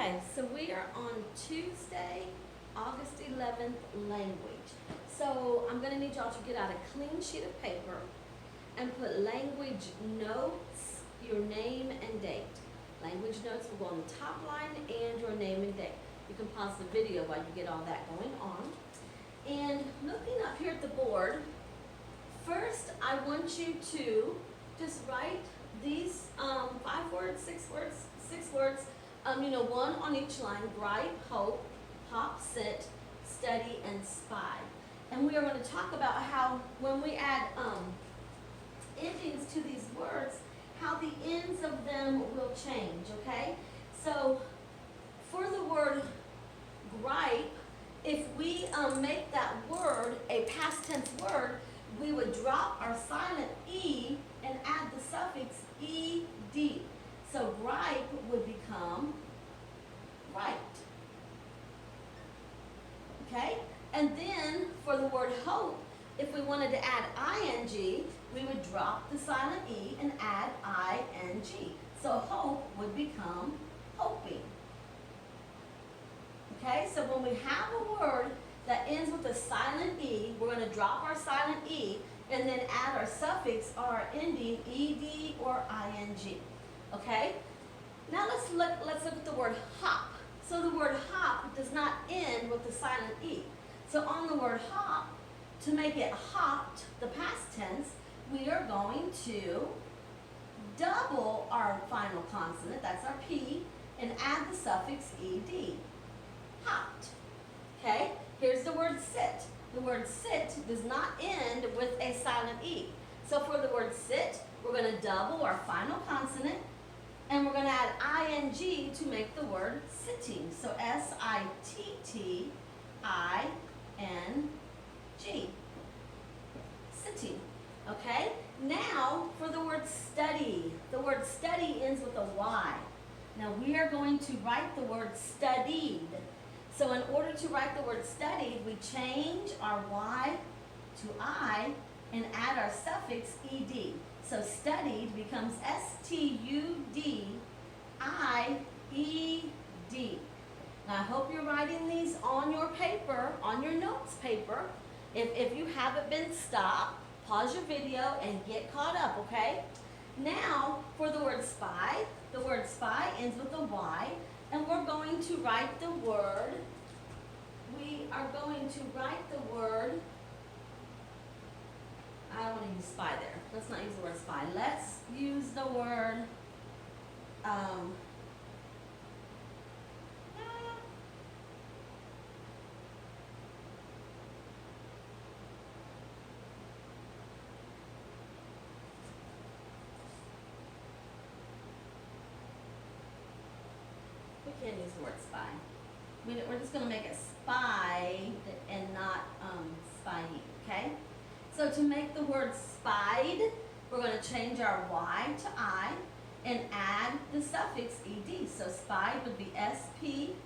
Okay, so we are on Tuesday, August 11th, language. So I'm going to need y'all to get out a clean sheet of paper and put language notes, your name and date. Language notes will go on the top line and your name and date. You can pause the video while you get all that going on. And looking up here at the board, first I want you to just write these 5 words, 6 words, 6 words, one on each line: gripe, hope, hop, sit, study, and spy. And we are going to talk about how when we add endings to these words, how the ends of them will change, okay? So for the word gripe, if we make that word a past tense word, we would drop our silent E and add the suffix ed. So gripe would become griped. Okay? And then for the word hope, if we wanted to add ing, we would drop the silent E and add ing. So hope would become hoping. Okay? So when we have a word that ends with a silent E, we're going to drop our silent E and then add our suffix or our ending ed or ing. Okay? Now let's look at the word hop. So the word hop does not end with the silent E. So on the word hop, to make it hopped, the past tense, we are going to double our final consonant, that's our P, and add the suffix ed. Hopped. Okay? Here's the word sit. The word sit does not end with a silent E. So for the word sit, we're going to double our final consonant, and we're going to add ing to make the word sitting. So S-I-T-T-I-N-G. Sitting. Okay? Now for the word study. The word study ends with a Y. Now we are going to write the word studied. So in order to write the word studied, we change our Y to I and add our suffix ed. So studied becomes S-T-U-D-I-E-D. Now I hope you're writing these on your paper, on your notes paper. If you haven't been, stop, pause your video, and get caught up, okay? Now for the word spy ends with a Y, and we're going to write the word, I don't want to use spy there. Let's not use the word spy. Let's use the word, we can't use the word spy. We're just going to make it spy and not spying, okay? So to make the word spied, we're going to change our Y to I and add the suffix ed. So spied would be S-P-I-E-D,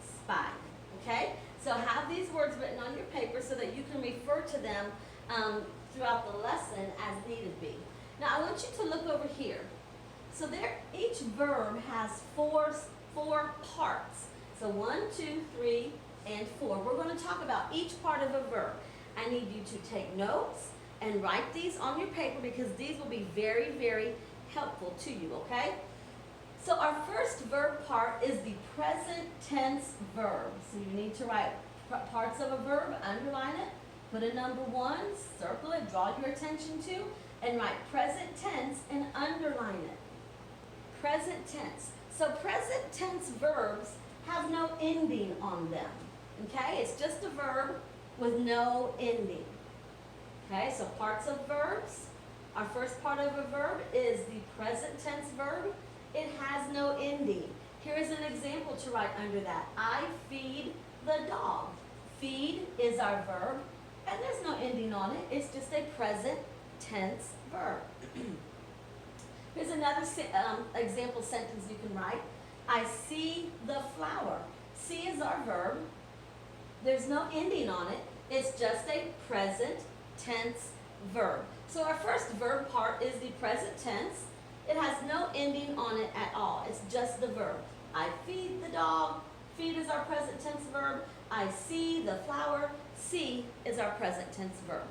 spied, okay? So have these words written on your paper so that you can refer to them throughout the lesson as needed be. Now I want you to look over here. So each verb has four parts. So 1, 2, 3, and 4. We're going to talk about each part of a verb. I need you to take notes and write these on your paper because these will be very, very helpful to you, okay? So our first verb part is the present tense verb. So you need to write parts of a verb, underline it, put a number 1, circle it, draw your attention to, and write present tense and underline it. Present tense. So present tense verbs have no ending on them. Okay? It's just a verb with no ending. Okay? So parts of verbs. Our first part of a verb is the present tense verb. It has no ending. Here is an example to write under that. I feed the dog. Feed is our verb, and there's no ending on it. It's just a present tense verb. Here's another example sentence you can write. I see the flower. See is our verb. There's no ending on it. It's just a present tense verb. So our first verb part is the present tense. It has no ending on it at all. It's just the verb. I feed the dog. Feed is our present tense verb. I see the flower. See is our present tense verb.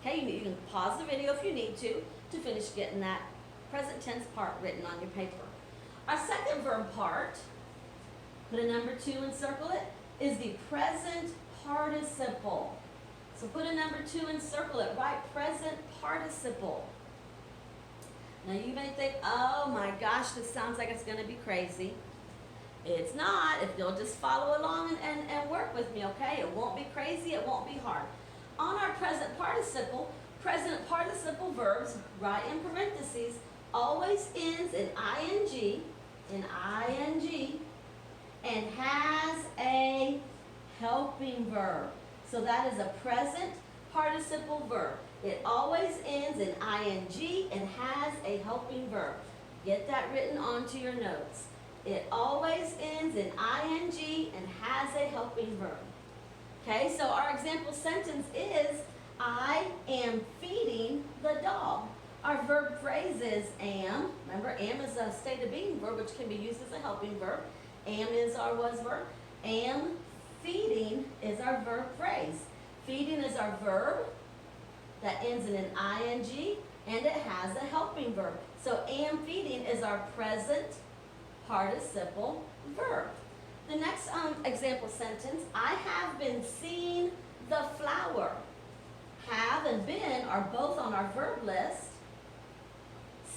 Okay, you can pause the video if you need to finish getting that present tense part written on your paper. Our second verb part, put a number 2 and circle it, is the present participle. So put a number 2 and circle it, write present participle. Now you may think, oh my gosh, this sounds like it's going to be crazy. It's not, if you'll just follow along and work with me, okay? It won't be crazy, it won't be hard. On our present participle verbs, write in parentheses, always ends in ing, and has a helping verb. So that is a present participle verb. It always ends in ing and has a helping verb. Get that written onto your notes. It always ends in ing and has a helping verb. Okay, so our example sentence is, I am feeding the dog. Our verb phrase is am. Remember, am is a state of being verb, which can be used as a helping verb. Am is our was verb. Am feeding is our verb phrase. Feeding is our verb that ends in an ing, and it has a helping verb. So am feeding is our present participle verb. The next example sentence, I have been seeing the flower. Have and been are both on our verb list.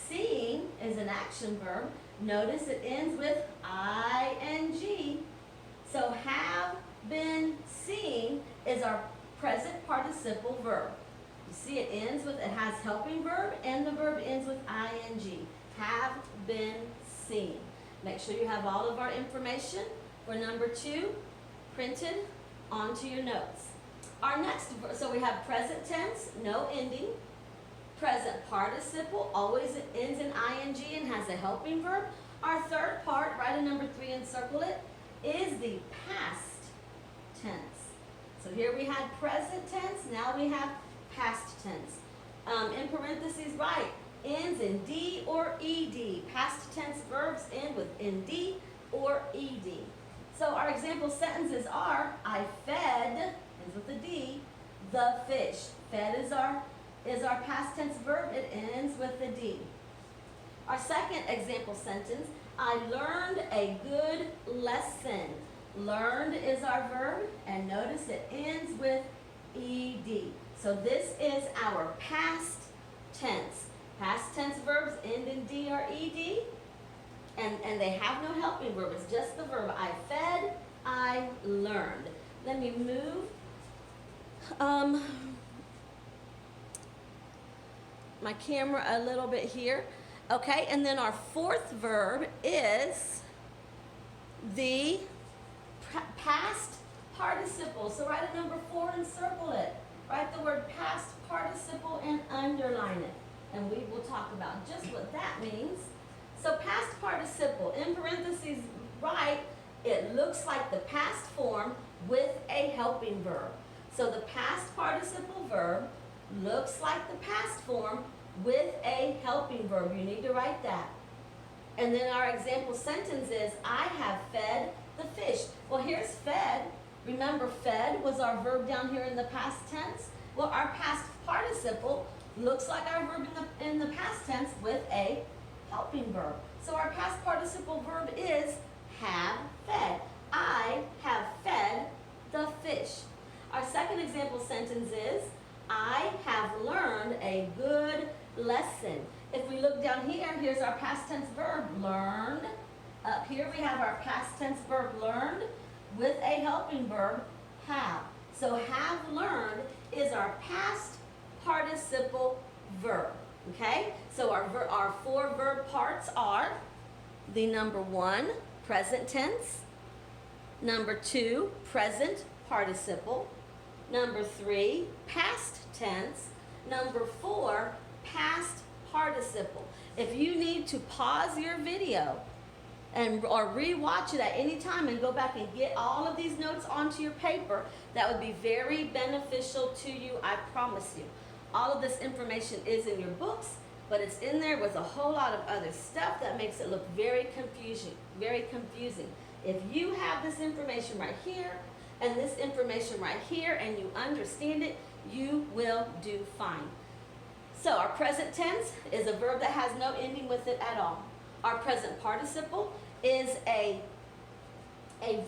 Seeing is an action verb. Notice it ends with ing. So have been seeing is our present participle verb. You see it ends with, it has helping verb and the verb ends with ing. Have been seen. Make sure you have all of our information for number 2 printed onto your notes. Our next, so we have present tense, no ending. Present participle always ends in ing and has a helping verb. Our third part, write a number 3 and circle it, is the past tense. So here we had present tense, now we have past tense. In parentheses, write ends in D or ED. Past tense verbs end with ND or ED. So our example sentences are, I fed, ends with a D, the fish. Fed is our past tense verb, it ends with a D. Our second example sentence, I learned a good lesson. Learned is our verb, and notice it ends with ED. So this is our past tense. Past tense verbs end in D or ED, and they have no helping verb. It's just the verb. I fed, I learned. Let me move my camera a little bit here. Okay, and then our fourth verb is the past participle. So write a number 4 and circle it. Write the word past participle and underline it. And we will talk about just what that means. So past participle, in parentheses, write, it looks like the past form with a helping verb. So the past participle verb looks like the past form with a helping verb. You need to write that. And then our example sentence is, I have fed the fish. Well, here's fed. Remember, fed was our verb down here in the past tense. Well, our past participle looks like our verb in the past tense with a helping verb. So our past participle verb is have fed. I have fed the fish. Our second example sentence is, I have learned a good lesson. If we look down here, here's our past tense verb, learned. Up here we have our past tense verb, learned, with a helping verb, have. So have learned is our past participle verb. Okay? So our 4 verb parts are the number 1, present tense. Number 2, present participle. Number 3, past tense. Number 4, past participle. If you need to pause your video or re-watch it at any time and go back and get all of these notes onto your paper, that would be very beneficial to you, I promise you. All of this information is in your books but it's in there with a whole lot of other stuff that makes it look very confusing, very confusing. If you have this information right here and this information right here and you understand it, you will do fine. So our present tense is a verb that has no ending with it at all. Our present participle is a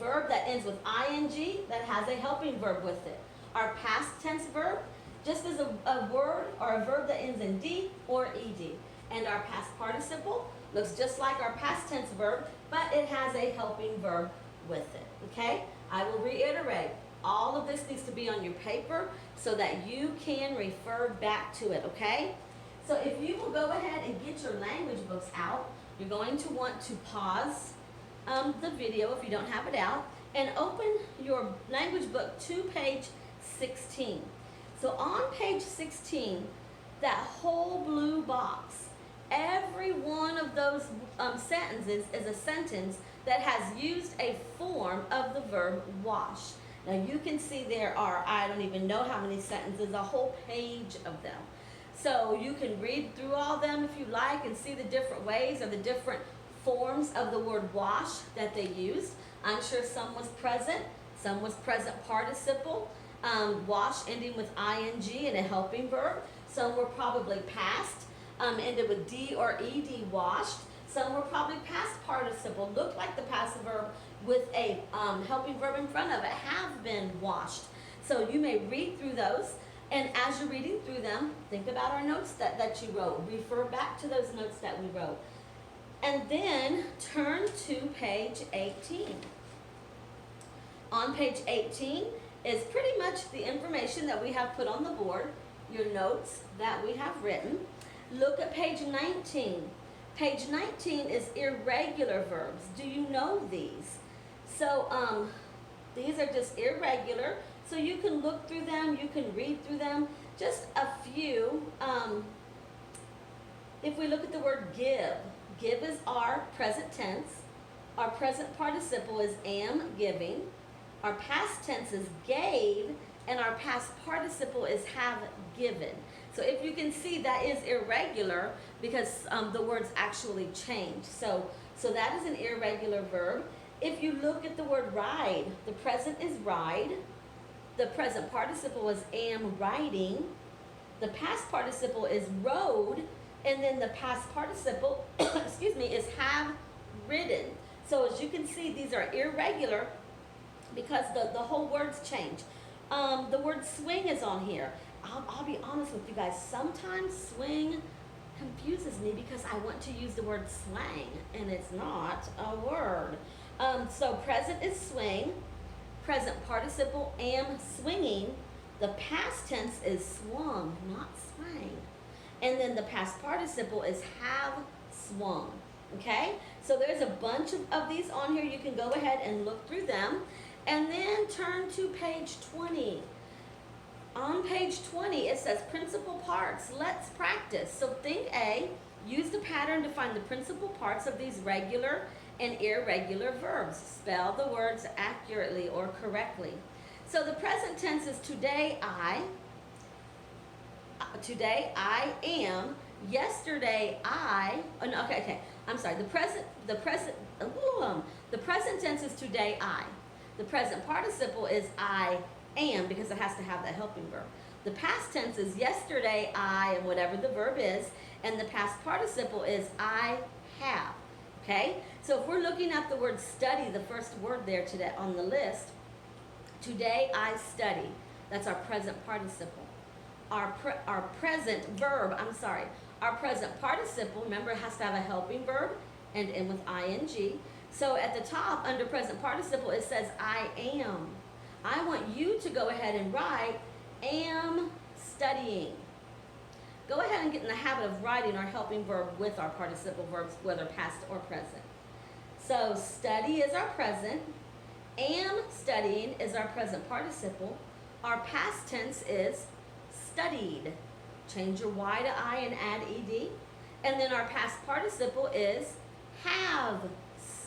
verb that ends with ing that has a helping verb with it. Our past tense verb just is a word or a verb that ends in d or ed. And our past participle looks just like our past tense verb, but it has a helping verb with it. Okay? I will reiterate. All of this needs to be on your paper so that you can refer back to it, okay? So if you will go ahead and get your language books out, you're going to want to pause the video if you don't have it out and open your language book to page 16. So on page 16, that whole blue box, every one of those sentences is a sentence that has used a form of the verb wash. Now you can see there are, I don't even know how many sentences, a whole page of them. So you can read through all them if you like and see the different ways or the different forms of the word wash that they used. I'm sure some was present, some was present participle, wash ending with ing and a helping verb. Some were probably past, ended with d or ed, washed. Some were probably past participle, looked like the passive verb with a helping verb in front of it, have been washed. So you may read through those, and as you're reading through them, think about our notes that you wrote. Refer back to those notes that we wrote. And then turn to page 18. On page 18 is pretty much the information that we have put on the board, your notes that we have written. Look at page 19. Page 19 is irregular verbs. Do you know these? So these are just irregular. So you can look through them, you can read through them. Just a few. If we look at the word give, give is our present tense. Our present participle is am giving. Our past tense is gave, and our past participle is have given. So if you can see, that is irregular because the words actually change. So that is an irregular verb. If you look at the word ride, the present is ride. The present participle is am riding. The past participle is rode. And then the past participle, excuse me, is have ridden. So as you can see, these are irregular because the whole words change. The word swing is on here. I'll be honest with you guys. Sometimes swing confuses me because I want to use the word slang, and it's not a word. So present is swing. Present participle am swinging. The past tense is swung, not swang. And then the past participle is have swung. Okay? So there's a bunch of these on here. You can go ahead and look through them. And then turn to page 20. On page 20, it says principal parts. Let's practice. So think A, use the pattern to find the principal parts of these regular and irregular verbs. Spell the words accurately or correctly. So the present tense is today I am. Yesterday I. Oh, no, okay. I'm sorry. The present tense is today I. The present participle is I am because it has to have that helping verb. The past tense is yesterday I and whatever the verb is, and the past participle is I have. Okay? So if we're looking at the word study, the first word there today on the list, today I study. That's our present participle. Our present verb, our present participle, remember it has to have a helping verb and end with ing. So at the top, under present participle, it says I am. I want you to go ahead and write am studying. Go ahead and get in the habit of writing our helping verb with our participle verbs, whether past or present. So study is our present. Am studying is our present participle. Our past tense is studied. Change your Y to I and add ed. And then our past participle is have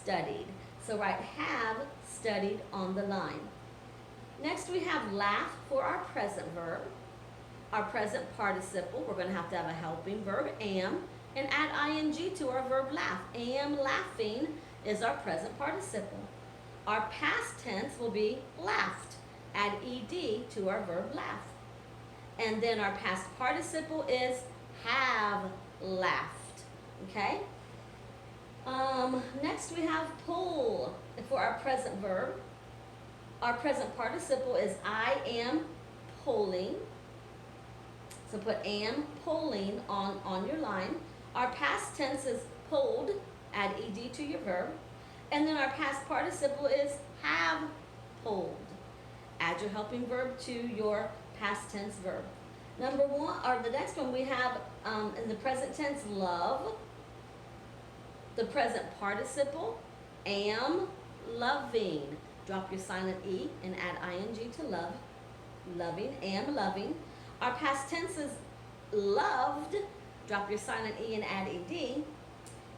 studied. So write have studied on the line. Next we have laugh for our present verb. our present participle, we're going to have a helping verb, am, and add ing to our verb laugh. Am laughing is our present participle. Our past tense will be laughed. Add ed to our verb laugh. And then our past participle is have laughed. Okay? Next we have pull for our present verb. Our present participle is I am pulling. So put am pulling on your line. Our past tense is pulled. Add ed to your verb. And then our past participle is have pulled. Add your helping verb to your past tense verb. Number one, or the next one we have in the present tense, love. The present participle, am loving. Drop your silent E and add ing to love. Loving, am loving. Our past tense is loved. Drop your silent E and add ed.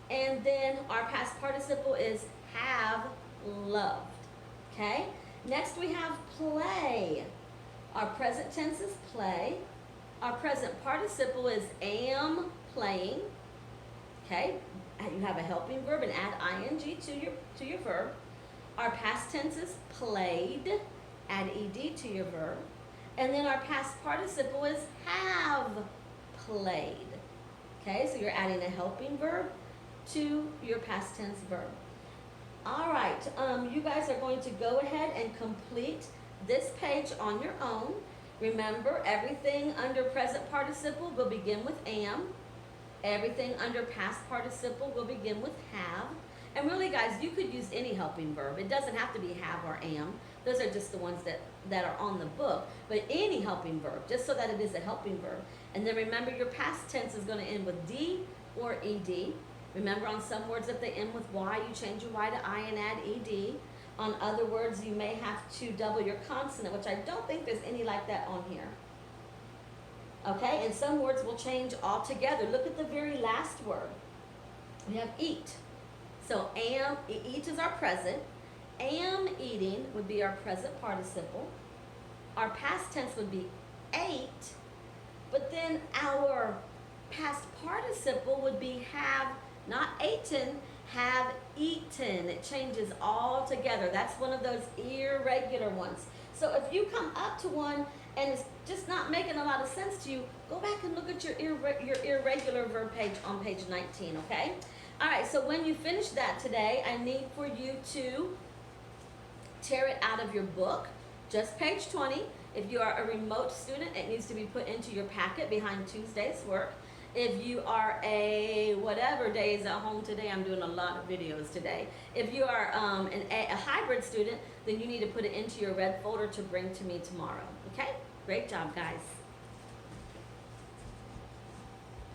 And then our past participle is have loved. Okay? Next we have play. Our present tense is play. Our present participle is am playing. Okay? You have a helping verb and add ing to your verb. Our past tense is played. Add ed to your verb. And then our past participle is have played. Okay, so you're adding a helping verb to your past tense verb. All right, you guys are going to go ahead and complete this page on your own. Remember, everything under present participle will begin with am. Everything under past participle will begin with have. And really, guys, you could use any helping verb. It doesn't have to be have or am. Those are just the ones that are on the book. But any helping verb, just so that it is a helping verb. And then remember, your past tense is going to end with D or ED. Remember, on some words, if they end with Y, you change your Y to I and add ED. On other words, you may have to double your consonant, which I don't think there's any like that on here. Okay, and some words will change altogether. Look at the very last word. We have eat. So am, eat is our present. Am eating would be our present participle. Our past tense would be ate. But then our past participle would be have, not eaten, have eaten. It changes all together. That's one of those irregular ones. So if you come up to one and it's just not making a lot of sense to you, go back and look at your irregular verb page on page 19, okay? All right, so when you finish that today, I need for you to tear it out of your book, just page 20. If you are a remote student, it needs to be put into your packet behind Tuesday's work. If you are a whatever day is at home today, I'm doing a lot of videos today. If you are a hybrid student, then you need to put it into your red folder to bring to me tomorrow. Okay? Great job, guys.